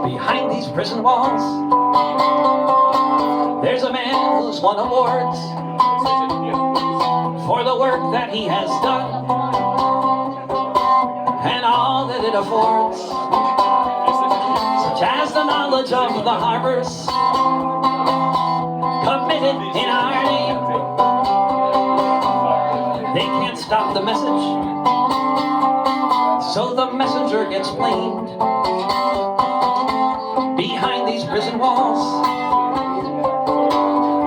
Behind these prison walls, there's a man who's won awards for the work that he has done and all that it affords, such as the knowledge of the harbors committed in our name. They can't stop the message, so the messenger gets blamed. Behind these prison walls,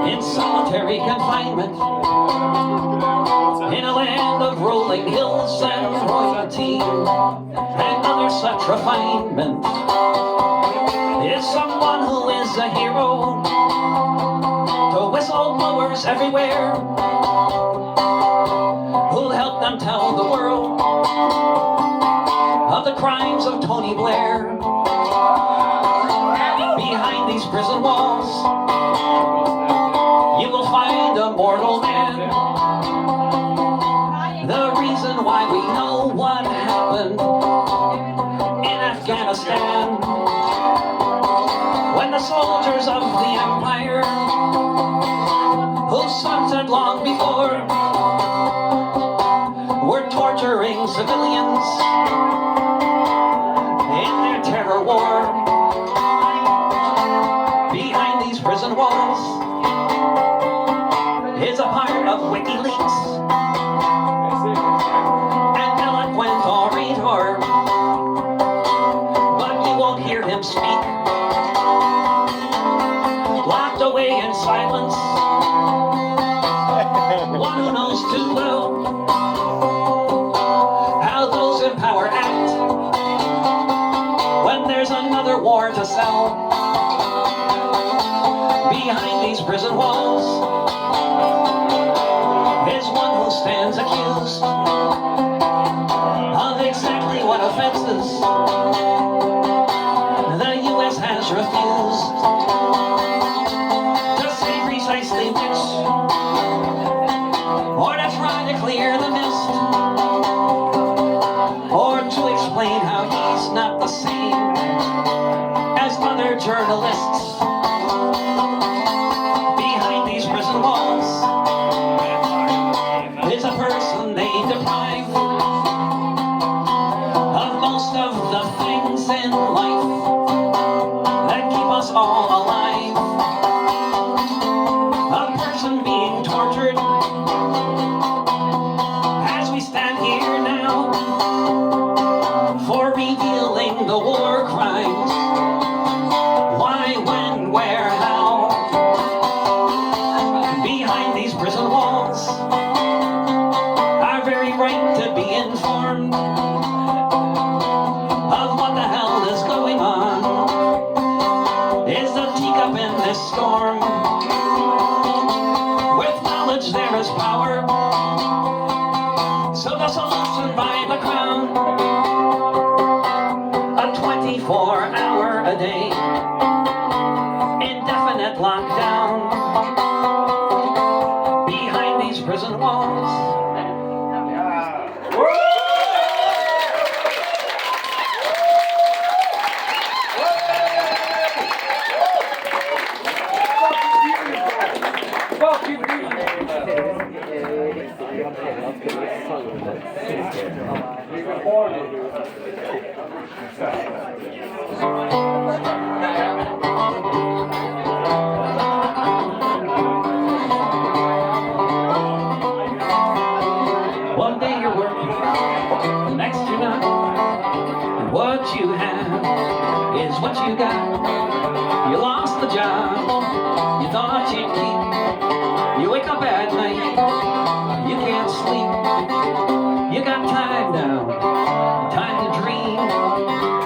in solitary confinement, in a land of rolling hills and royalty and other such refinement, is someone who is a hero to whistleblowers everywhere, who'll help them tell the world of the crimes of Tony Blair. Behind these prison walls, you will find a mortal man. The reason why we know what happened in Afghanistan, when the soldiers of the empire, who suffered long before, were torturing civilians in their terror war. Behind these prison walls is a part of WikiLeaks, an eloquent orator, but you won't hear him speak. Locked away in silence, one who knows too well how those in power act when there's another war to sell. Behind these prison walls is one who stands accused of exactly what offenses the U.S. has refused to say precisely which, or to try to clear the mist, or to explain how he's not the same as other journalists. Behind these prison walls is a person they deprive of most of the things in life that keep us all alive. A person being tortured as we stand here now for revealing the war crimes. Why, when, where, how? Behind these prison walls, our very right to be informed of what the hell is going on is the teacup in this storm. With knowledge there is power, so the solution by the crown, a 24-hour-a-day indefinite lockdown. Behind these prison walls. One day you're working, the next you're not, and what you have is what you got. You lost the job you thought you'd keep. You wake up at night, you can't sleep. You got time now, time to dream,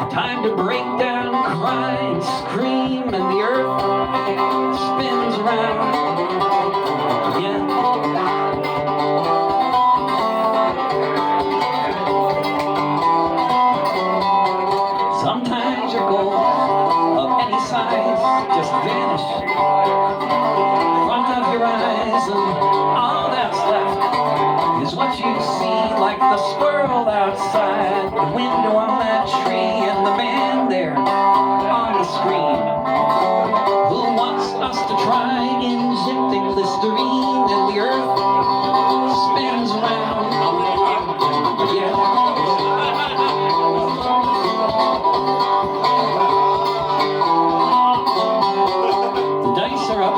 time to break down, cry and scream, and the earth spins around again. Sometimes your goals of any size just vanish in front of your eyes, and all that's left is what you see, like the squirrel outside the window on that tree, and the man there on the screen. Who wants us to try injecting Listerine and the earth spins around? Yeah. The dice are up.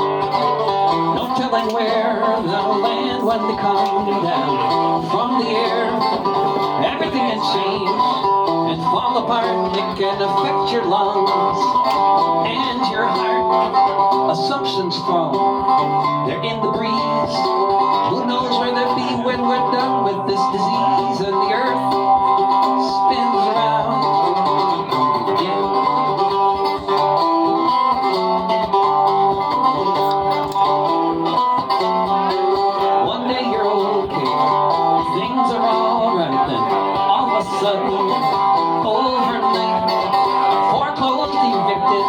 No telling where they'll land when they come down from the air. Everything can change and fall apart. It can affect your lungs and your heart. Assumptions thrown, they're in the breeze. Who knows where they'll be when we're done with this disease and the earth spins around. Yeah. One day you're okay, things are alright then. All of a sudden, overnight, foreclosed, evicted,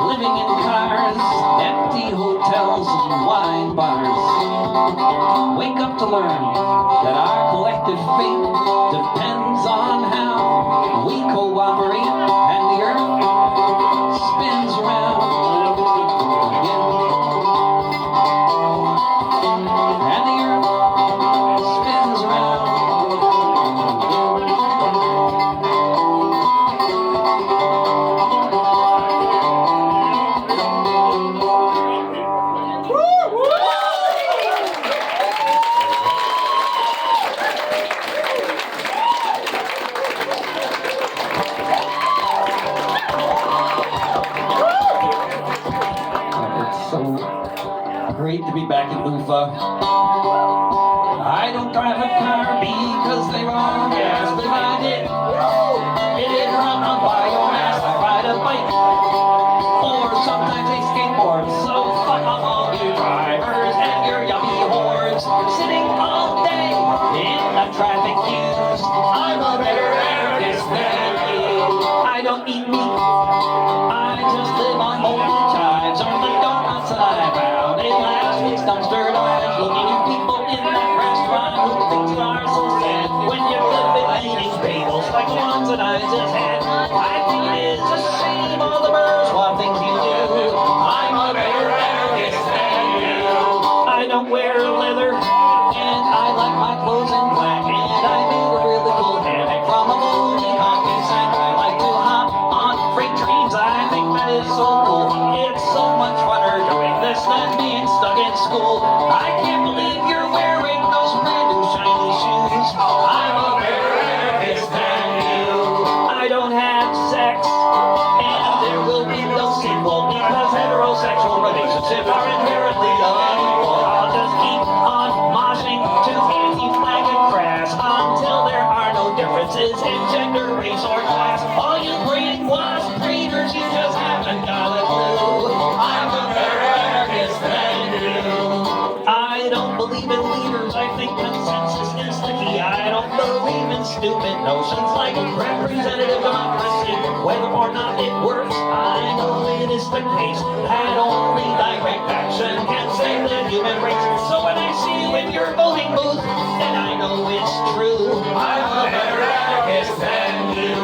living in cars, empty hotels and wine bars. Wake up to learn that our collective fate depends on how we cooperate and the earth spins around. Yeah. And the earth spins around. It's so great to be back in Ufa. I don't drive a car because they run gas, but if I did, it'd run on biomass. I ride a bike, or sometimes a skateboard. So fuck off all you drivers and your yuppie hordes, sitting all day in the traffic queues. I'm a better anarchist than you. I don't eat meat, I just live on moldy chives or the donuts that I found in last week's dumpster dives, looking at people in that restaurant who think you are so sad when you're living eating bagels like the ones that I just had. I think it is a shame all the bourgeois things you do. I'm a better anarchist than you. I don't wear leather and I like my clothes in black, and I made a really cool hammock from a moldy coffee sack. I like to hop on freight trains. I think that is so cool. It's so much funner doing this than being stuck in school. I can't believe you're wearing those brand new shiny shoes. I'm a better anarchist than you. I don't have sex, and there will be no sequel because heterosexual relationships are inherently unequal. I'll just keep on moshing to anti-flag and crass until there are no differences in gender, race, or class. All you brainwashed breeders, you just haven't got a clue. I'm a better anarchist than you. I don't believe in leaders, I think consensus is the key. I don't believe in stupid notions like representative democracy. Whether or not it works, I know it is the case that only direct action can save the human race. So when I see you in your voting booth, then I know it's true. I'm a better anarchist than you.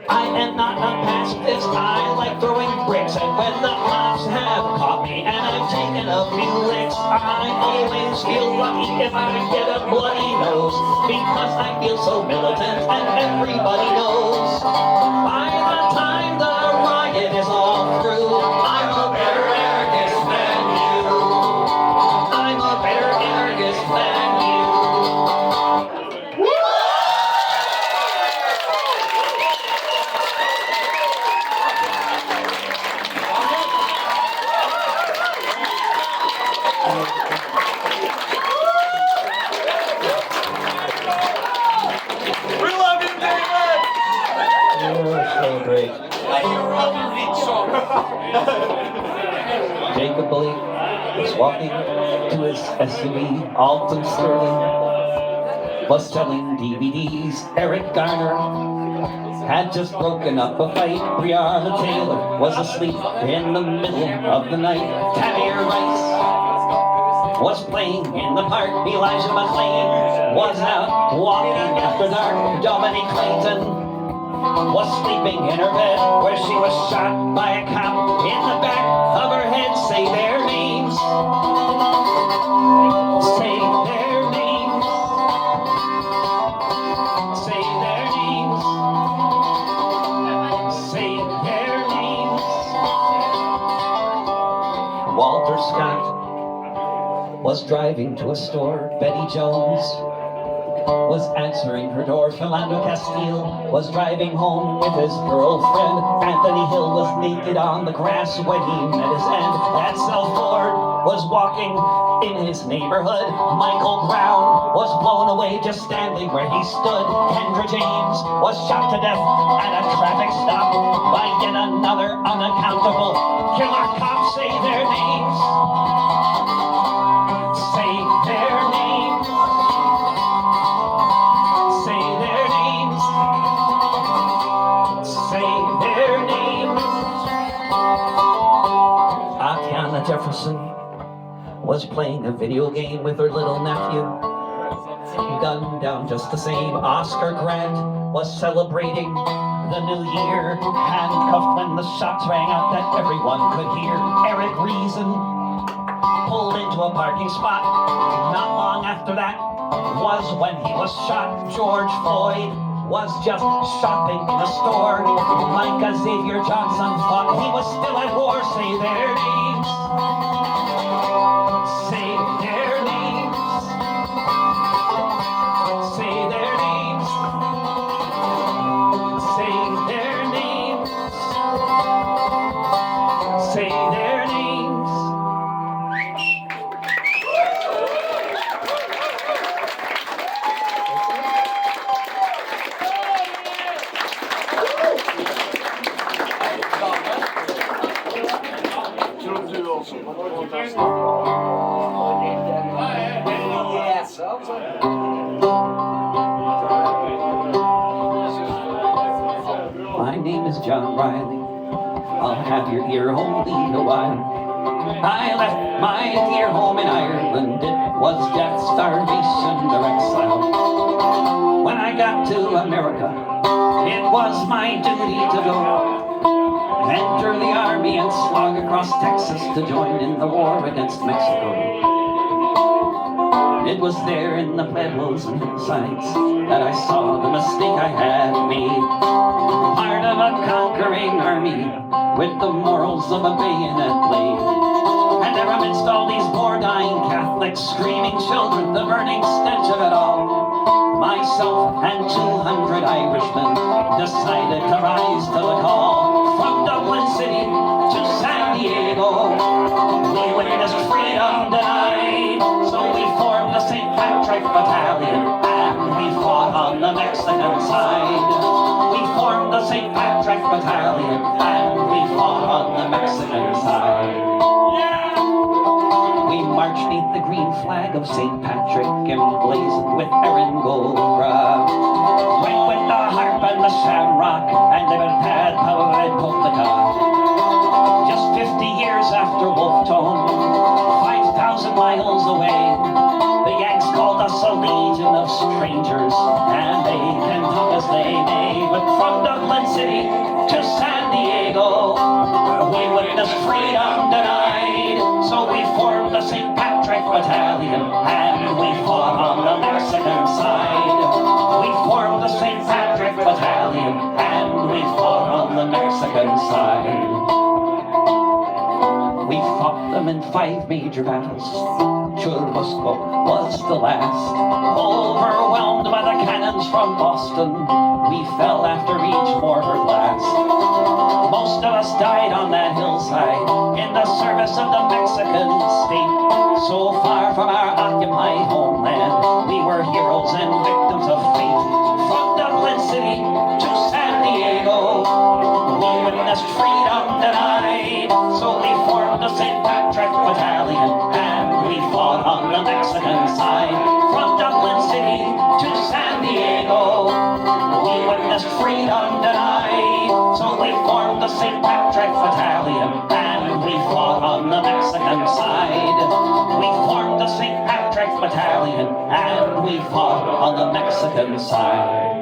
I am not a pacifist, I like throwing bricks, and when the cops have caught me and I've taken a few licks, I always feel lucky if I get a bloody nose, because I feel so militant and everybody knows. By the time the riot is all through, I'm a better anarchist than you. I'm a better anarchist than you. We love you, David! You're so great. Jacob Blake was walking to his SUV, Alton Sterling, was selling DVDs. Eric Garner had just broken up a fight. Breonna Taylor was asleep in the middle of the night. Tamir Rice was playing in the park. Elijah McClain was out walking after dark. Dominique Clayton was sleeping in her bed where she was shot by a cop in the back of her head. Say their names. Say their names. Say their names. Say their names. Walter Scott was driving to a store. Betty Jones was answering her door. Philando Castile was driving home with his girlfriend. Anthony Hill was naked on the grass when he met his end. Edsel Ford was walking in his neighborhood. Michael Brown was blown away just standing where he stood. Kendra James was shot to death at a traffic stop by yet another unaccountable killer cop. Say their names. Say their names. Say their names. Say their names. Tatiana Jefferson was playing a video game with her little nephew. Gunned down just the same. Oscar Grant was celebrating the new year, handcuffed when the shots rang out that everyone could hear. Eric Reason pulled into a parking spot. Not long after that was when he was shot. George Floyd was just shopping in a store. Micah Xavier Johnson thought he was still at war. Say their names. Say their names. Say their names. Say their names. Say their names. My name is John Riley. I'll have your dear home lead a while. I left my dear home in Ireland. It was death, starvation, or exile. When I got to America, it was my duty to go, enter the army and slog across Texas to join in the war against Mexico. It was there in the pueblos and hillsides that I saw the mistake I had made. Part of a conquering army with the morals of a bayonet blade. And there amidst all these poor dying Catholics, screaming children, the burning stench of it all, myself and 200 Irishmen decided to rise to the call. From Dublin City to San Diego, we witnessed freedom denied. So we formed the St. Patrick Battalion and we fought on the Mexican side. We formed the St. Patrick Battalion and we fought on the Mexican side. We marched beneath the green flag of St. Patrick, emblazoned with Erin Goldra. Went with the harp and the shamrock and the Libertad Power and Polka. Just 50 years after Wolftone, 5,000 miles away, the Yanks called us a legion of strangers, and they can talk as they may. But from Dublin City to San Diego, we witnessed freedom denied. So we formed the St. Patrick Battalion, and we fought on the Mexican side. We formed the St. Patrick Battalion, and we fought on the Mexican side. We fought them in 5 major battles. Churubusco was the last. Overwhelmed by the cannons from Boston, we fell after each mortar blast. Most of us died on that hillside in the service of the Mexican state. So far from our occupied homeland, we were heroes and victims of fate. From Dublin City to San Diego, we witnessed freedom denied. So we formed the St. Patrick Battalion and we fought on the Mexican side. From Dublin City to San Diego, we witnessed freedom denied. So we formed the St. Patrick Battalion and we fought on the Mexican side. We formed the St. Patrick Battalion and we fought on the Mexican side.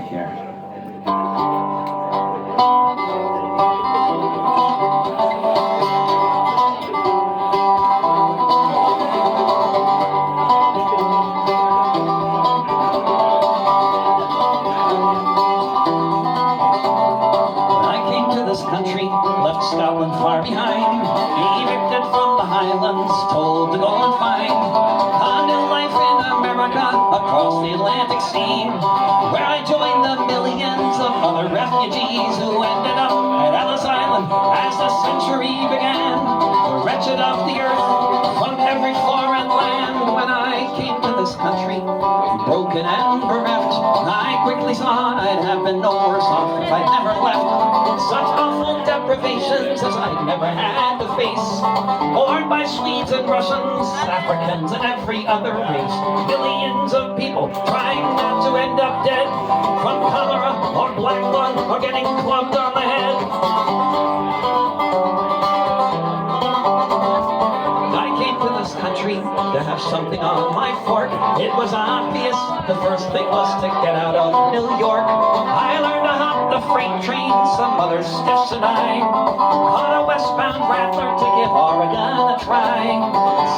here. Country, left Scotland far behind, evicted from the Highlands, told to go and find a new life in America, across the Atlantic Sea, where I joined the millions of other refugees who ended up at Ellis Island as the century began. Wretched of the earth, from every foreign land, when I came to this country, broken and bereft, I quickly saw I'd have been no worse off if I'd never left. Such awful deprivations as I'd never had to face, borne by Swedes and Russians, Africans and every other race. Millions of people trying not to end up dead from cholera or black lung or getting clubbed on the head. I came to this country to have something on my fork. It was obvious the first thing was to get out of New York. I learned to hop the freight train, some other stiffs and I caught a westbound rattler to give Oregon a try.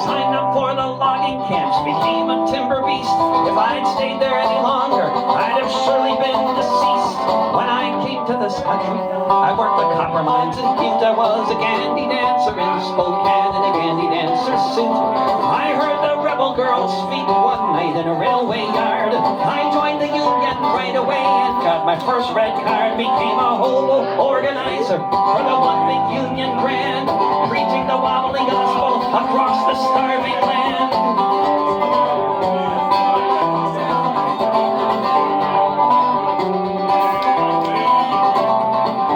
Signed up for the logging camps, became a timber beast. If I'd stayed there any longer, I'd have surely been deceased. When I came to this country, I worked the copper mines in Butte. I was a gandy dancer in Spokane in a gandy dancer suit. I heard the rebel girls speak one night in a railway yard. I joined the union right away and got my first red card. Became a hobo organizer for the one big union grand, preaching the wobbly gospel across the starving land.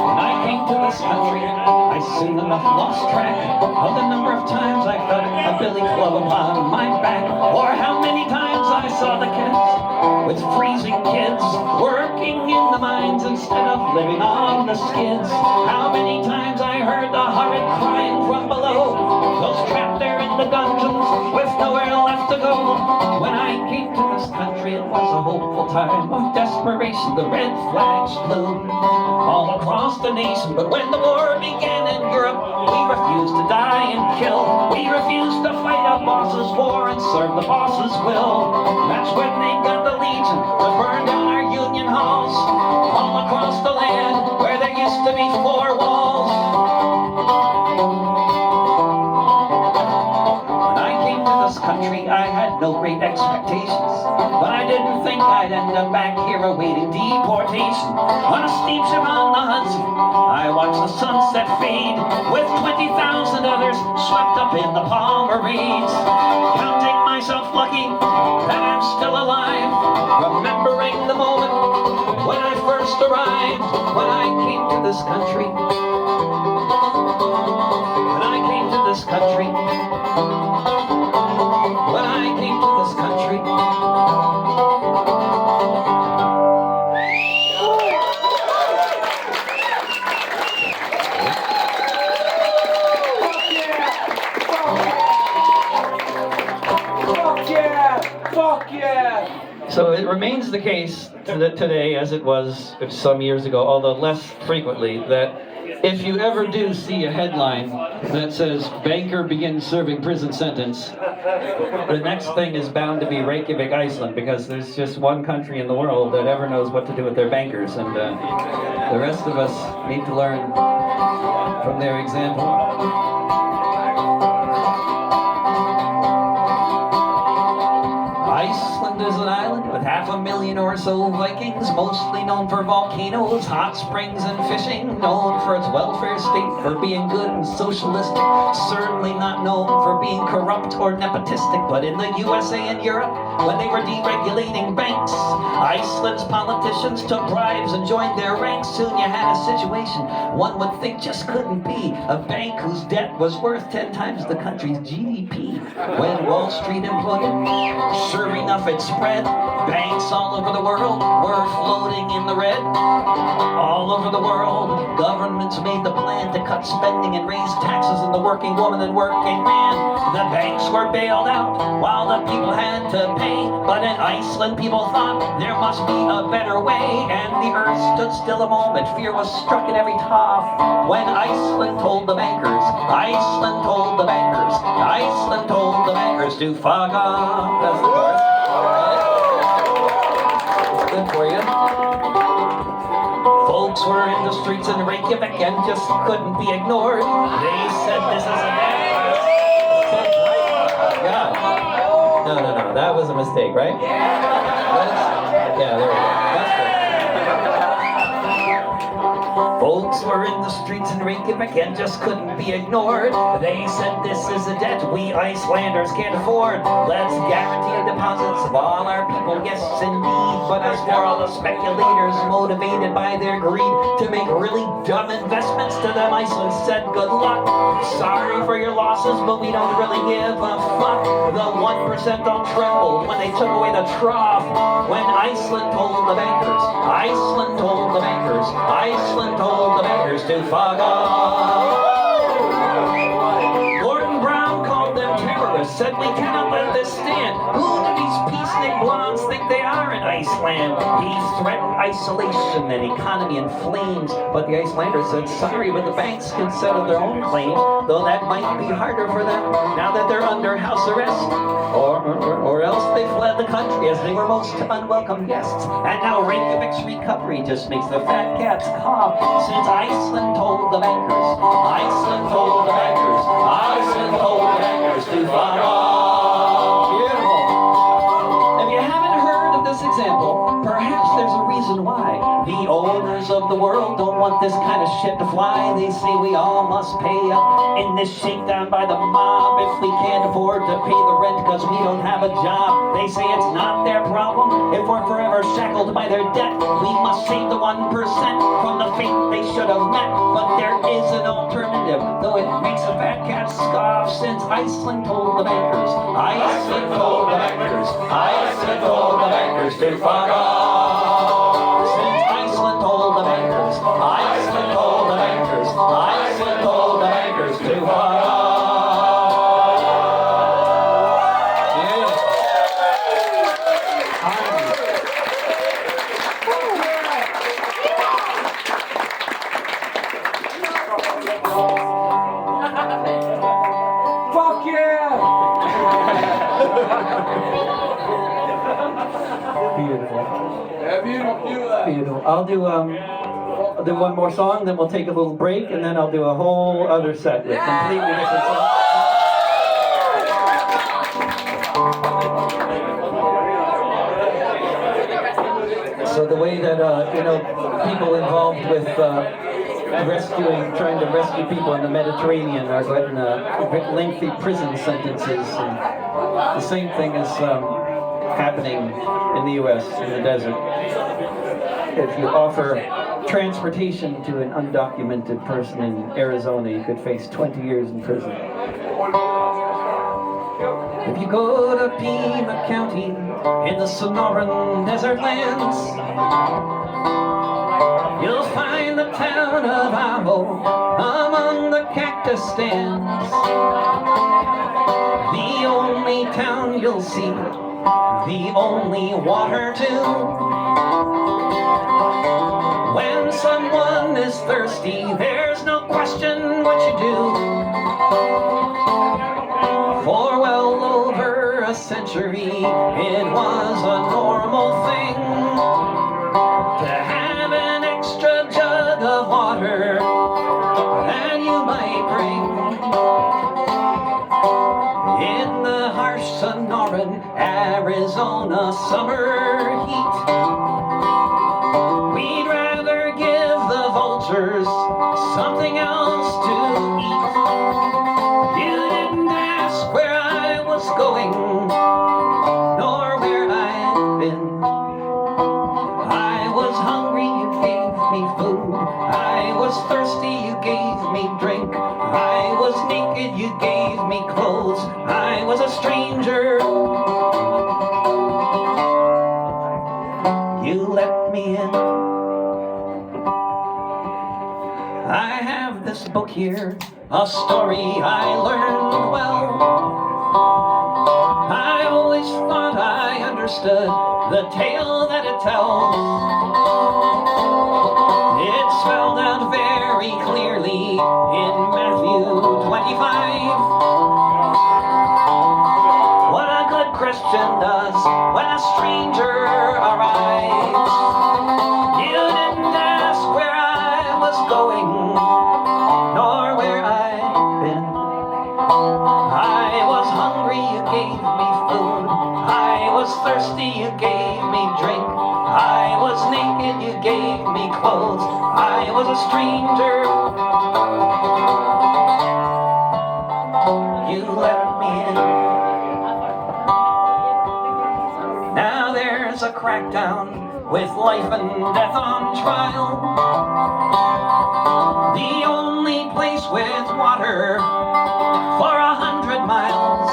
When I came to this country, I soon enough lost track of the number of times I felt a billy club upon my back, or how many times I saw the cats with freezing kids working in the mines instead of living on the skids. How many times I heard the horrid crying from below, those trapped there in the dungeons with nowhere left to go. When I came to this country, it was a hopeful time of desperation. The red flags flew all across the nation, but when the war began in Europe, we refused to die and kill. We refused to fight a boss's war and serve the boss's will. That's when they got the Legion to burn down our union halls all across the land where there used to be four walls. When I came to this country, I had no great expectations, but I didn't think I'd end up back here awaiting deportation. On a steamship on the Hudson, I watched the sunset fade with 20,000 others swept up in the Palmerades. Counting myself lucky that I'm still alive, remembering the moment when I first arrived. When I came to this country, when I came to this country, when I came to this country. Fuck yeah! So it remains the case today, as it was some years ago, although less frequently, that if you ever do see a headline that says banker begins serving prison sentence, the next thing is bound to be Reykjavik, Iceland, because there's just one country in the world that ever knows what to do with their bankers, and the rest of us need to learn from their example. Iceland is an island with 500,000 or so Vikings, mostly known for volcanoes, hot springs, and fishing. Known for its welfare state, for being good and socialistic. Certainly not known for being corrupt or nepotistic. But in the USA and Europe, when they were deregulating banks, Iceland's politicians took bribes and joined their ranks. Soon you had a situation one would think just couldn't be. A bank whose debt was worth 10 times the country's GDP. When Wall Street imploded, sure enough it spread. Banks all over the world were floating in the red. All All over the world, governments made the plan to cut spending and raise taxes on the working woman and working man. The banks were bailed out while the people had to pay. But in Iceland, people thought there must be a better way. And the earth stood still a moment. Fear was struck in every top. When Iceland told the bankers, Iceland told the bankers, Iceland told the bankers to fuck off. That's the chorus. It's good for you. Folks were in the streets in Reykjavik and just couldn't be ignored. They said this is a God. No, that was a mistake, right? Yeah, there we go. That's good. Folks were in the streets in Reykjavik and just couldn't be ignored. They said this is a debt we Icelanders can't afford. Let's guarantee deposits of all our people, yes indeed. But as for all the speculators motivated by their greed to make really dumb investments to them, Iceland said good luck. Sorry for your losses, but we don't really give a fuck. The 1% all trembled when they took away the trough. When Iceland told the bankers, Iceland told the bankers, Iceland told the bankers to fuck off. Gordon Brown called them terrorists, said we cannot let this stand. Who do these peacenik blondes think they are in Iceland? He threatened isolation and economy in flames, but the Icelanders said sorry, but the banks can settle their own claims, though that might be harder for them now that they're under house arrest. Or else they fled the country as they were most unwelcome guests. And now Reykjavik's recovery just makes the fat cats cough. Since Iceland told the bankers, Iceland told the bankers, Iceland told the bankers to fuck off. Beautiful. If you haven't heard of this example, perhaps there's a reason why. The owners of the world don't want this kind of shit to fly. They say we all must pay up in this shakedown by the mob if we can't afford to pay the rent because we don't have a job. They say it's not their problem if we're forever shackled by their debt. We must save the 1% from the fate they should have met. But there is an alternative, though it makes the fat cats scoff. Since Iceland told the bankers, Iceland told the bankers, Iceland told the bankers to fuck off. Since Iceland told the bankers, Iceland told the bankers, Iceland told the bankers to fuck off. Fuck yeah! Beautiful. Yeah, beautiful. Beautiful. I'll do one more song, then we'll take a little break, and then I'll do a whole other set with completely different songs. So the way that people involved with trying to rescue people in the Mediterranean are getting lengthy prison sentences, and the same thing is happening in the U.S. in the desert. If you offer transportation to an undocumented person in Arizona, you could face 20 years in prison. If you go to Pima County in the Sonoran Desert Lands, you'll find the town of Amo among the cactus stands. The only town you'll see, the only water too. When someone is thirsty, there's no question what you do. For well over a century, it was a normal thing to have an extra jug of water that you might bring. In the harsh Sonoran, Arizona summer heat, we'd rather give the vultures something else to eat. You didn't ask where I was going, nor where I'd been. I was hungry, you gave me food. I was thirsty, you gave me drink. I was naked, you gave me clothes. I was a stranger, you let me in. book here, a story I learned well. I always thought I understood the tale that it tells. It's spelled out very clearly in Matthew 25. What a good Christian does when a stranger arrives. You didn't ask where I was going, nor where I'd been. I was hungry, you gave me food. I was thirsty, you gave me drink. I was naked, you gave me clothes. I was a stranger, you let me in. Now there's a crackdown with life and death on trial. The only place with water for 100 miles.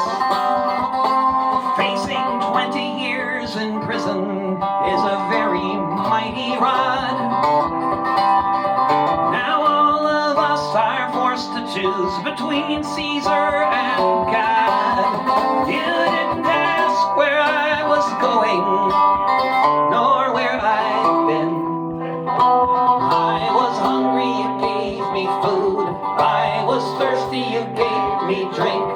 Facing 20 years in prison is a very mighty rod. Now all of us are forced to choose between Caesar and God. You didn't ask where I was going, nor where I'd been. I was hungry, you gave me food. I was thirsty, you gave me drink.